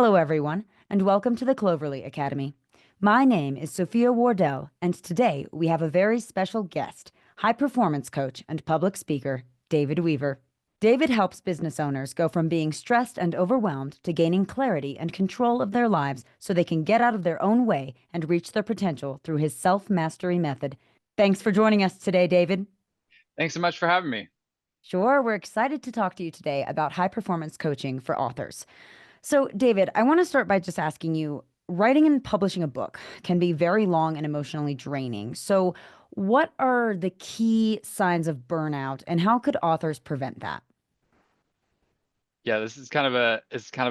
Hello, everyone, and welcome to the Cloverly Academy. My name is Sophia Wardell, and today we have a very special guest, high performance coach and public speaker, David Weaver. David helps business owners go from being stressed and overwhelmed to gaining clarity and control of their lives so they can get out of their own way and reach their potential through his self mastery method. Thanks for joining us today, David. Thanks so much for having me. Sure, we're excited to talk to you today about high performance coaching for authors. So, David, I want to start by just asking you, writing and publishing a book can be very long and emotionally draining. So, what are the key signs of burnout and how could authors prevent that? Yeah, this is kind of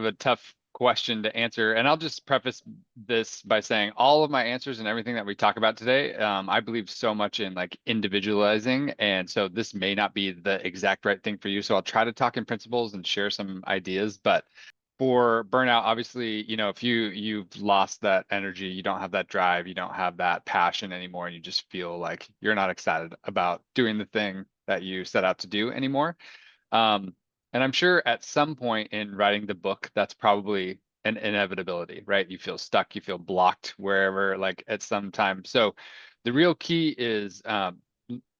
a tough question to answer, and I'll just preface this by saying all of my answers and everything that we talk about today, I believe so much in like individualizing, and so this may not be the exact right thing for you. So I'll try to talk in principles and share some ideas, but for burnout, obviously, if you've lost that energy, you don't have that drive, you don't have that passion anymore, and you just feel like you're not excited about doing the thing that you set out to do anymore. Um, and I'm sure at some point in writing the book, that's probably an inevitability, right? You feel stuck, you feel blocked wherever, like at some time. So the real key is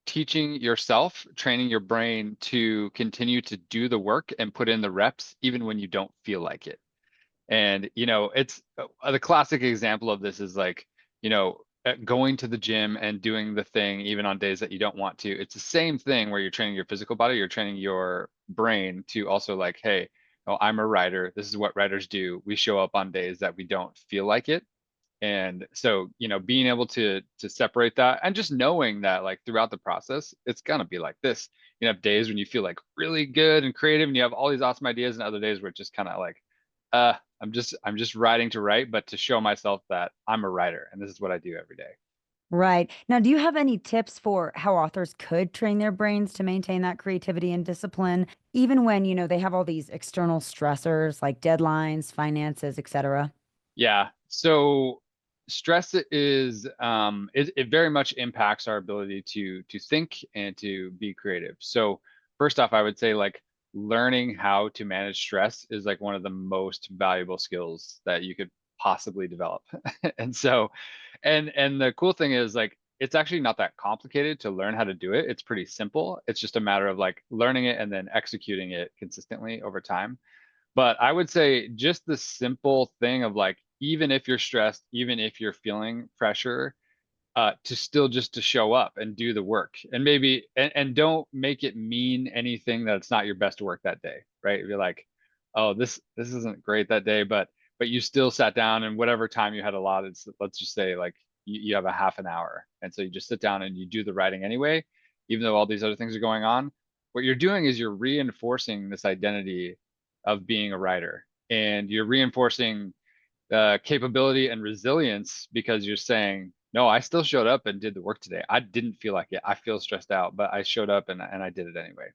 teaching yourself, training your brain to continue to do the work and put in the reps, even when you don't feel like it. And, it's the classic example of this is like, going to the gym and doing the thing even on days that you don't want to. It's the same thing where you're training your physical body, you're training your brain to also like, hey, oh, I'm a writer. This is what writers do. We show up on days that we don't feel like it. And so, being able to separate that and just knowing that like throughout the process, it's gonna be like this. You have days when you feel like really good and creative and you have all these awesome ideas, and other days where it's just kind of like, I'm just writing to write, but to show myself that I'm a writer and this is what I do every day. Right. Now, do you have any tips for how authors could train their brains to maintain that creativity and discipline, even when, they have all these external stressors like deadlines, finances, etc.? Yeah. So stress is it very much impacts our ability to think and to be creative. So first off, I would say like learning how to manage stress is like one of the most valuable skills that you could possibly develop. And so and the cool thing is like it's actually not that complicated to learn how to do it. It's pretty simple. It's just a matter of like learning it and then executing it consistently over time. But I would say just the simple thing of like, even if you're stressed, even if you're feeling pressure, to still just to show up and do the work and maybe and don't make it mean anything that it's not your best work that day, right? If you're like, oh, this isn't great that day, but you still sat down and whatever time you had allotted, so let's just say like you have a half an hour. And so you just sit down and you do the writing anyway, even though all these other things are going on. What you're doing is you're reinforcing this identity of being a writer and you're reinforcing capability and resilience because you're saying, no, I still showed up and did the work today. I didn't feel like it. I feel stressed out, but I showed up and I did it anyway.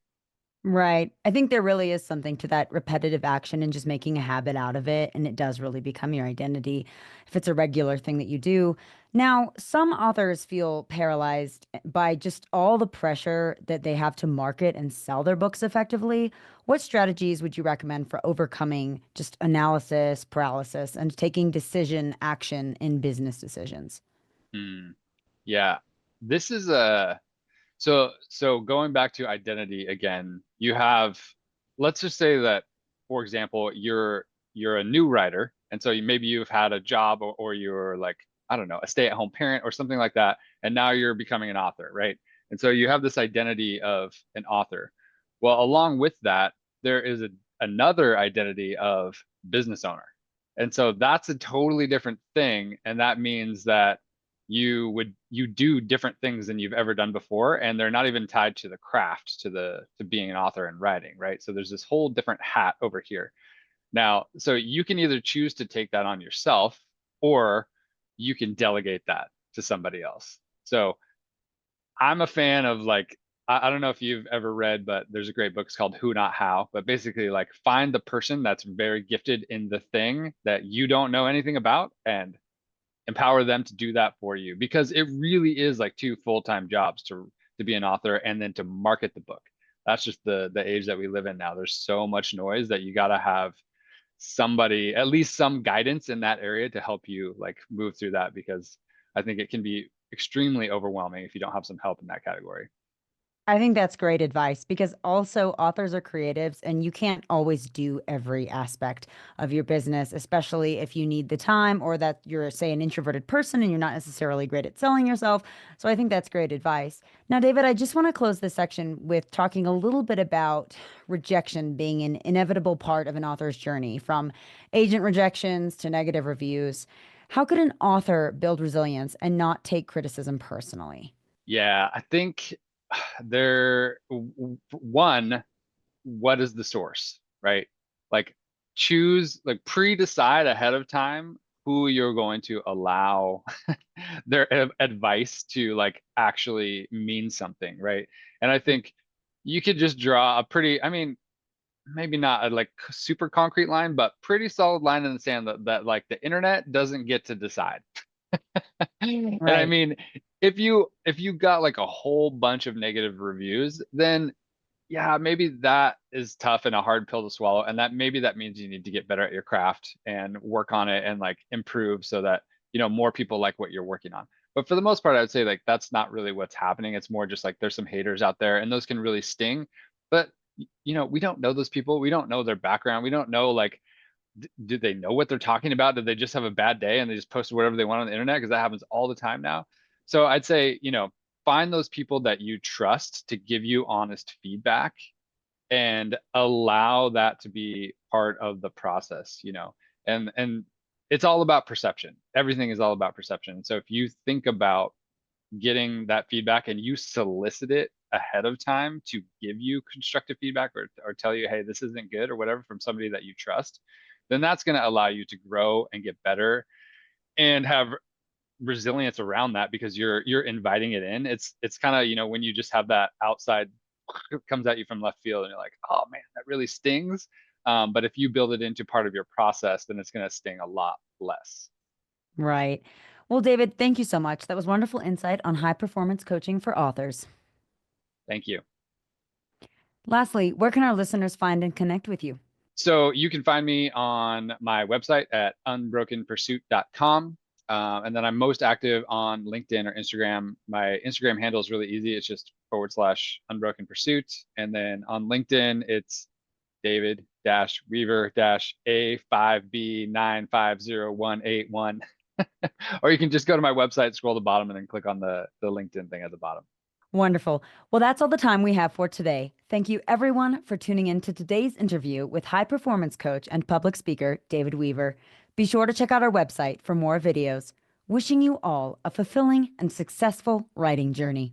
Right. I think there really is something to that repetitive action and just making a habit out of it. And it does really become your identity if it's a regular thing that you do. Now, some authors feel paralyzed by just all the pressure that they have to market and sell their books effectively. What strategies would you recommend for overcoming just analysis paralysis and taking decision action in business decisions? Hmm. Yeah. This is a so going back to identity again, you have let's just say that, for example, you're a new writer, and so maybe you've had a job or you're like, I don't know, a stay-at-home parent or something like that, and now you're becoming an author, right? And so you have this identity of an author. Well, along with that, there is another identity of business owner. And so that's a totally different thing, and that means that you do different things than you've ever done before, and they're not even tied to the craft, to being an author and writing, right? So there's this whole different hat over here now. So you can either choose to take that on yourself, or you can delegate that to somebody else. So I'm a fan of like, I don't know if you've ever read, but there's a great book, it's called Who Not How. But basically, like, find the person that's very gifted in the thing that you don't know anything about and empower them to do that for you, because it really is like two full-time jobs to be an author and then to market the book. That's just the age that we live in now. There's so much noise that you got to have somebody, at least some guidance in that area to help you like move through that, because I think it can be extremely overwhelming if you don't have some help in that category. I think that's great advice because also authors are creatives and you can't always do every aspect of your business, especially if you need the time or that you're, say, an introverted person and you're not necessarily great at selling yourself. So I think that's great advice. Now, David, I just want to close this section with talking a little bit about rejection being an inevitable part of an author's journey, from agent rejections to negative reviews. How could an author build resilience and not take criticism personally? Yeah, I think one, what is the source, right? Like choose, like pre-decide ahead of time who you're going to allow their advice to like actually mean something, right? And I think you could just draw a pretty, I mean, maybe not a like super concrete line, but pretty solid line in the sand that like the internet doesn't get to decide. And I Right. mean, if you got like a whole bunch of negative reviews, then yeah, maybe that is tough and a hard pill to swallow. And that maybe that means you need to get better at your craft and work on it and like improve so that, more people like what you're working on. But for the most part, I would say like that's not really what's happening. It's more just like there's some haters out there and those can really sting. But we don't know those people. We don't know their background. We don't know like do they know what they're talking about? Did they just have a bad day and they just posted whatever they want on the internet? Because that happens all the time now. So I'd say, find those people that you trust to give you honest feedback and allow that to be part of the process, and it's all about perception. Everything is all about perception. So if you think about getting that feedback and you solicit it ahead of time to give you constructive feedback or tell you, hey, this isn't good or whatever from somebody that you trust, then that's going to allow you to grow and get better and have resilience around that because you're inviting it in. It's kind of, when you just have that outside comes at you from left field and you're like, oh man, that really stings. But if you build it into part of your process, then it's going to sting a lot less. Right. Well, David, thank you so much. That was wonderful insight on high performance coaching for authors. Thank you. Lastly, where can our listeners find and connect with you? So you can find me on my website at unbrokenpursuit.com. And then I'm most active on LinkedIn or Instagram. My Instagram handle is really easy. It's just / unbroken pursuit. And then on LinkedIn, it's David Weaver A5B950181. Or you can just go to my website, scroll to the bottom, and then click on the LinkedIn thing at the bottom. Wonderful. Well, that's all the time we have for today. Thank you, everyone, for tuning in to today's interview with high performance coach and public speaker, David Weaver. Be sure to check out our website for more videos. Wishing you all a fulfilling and successful writing journey.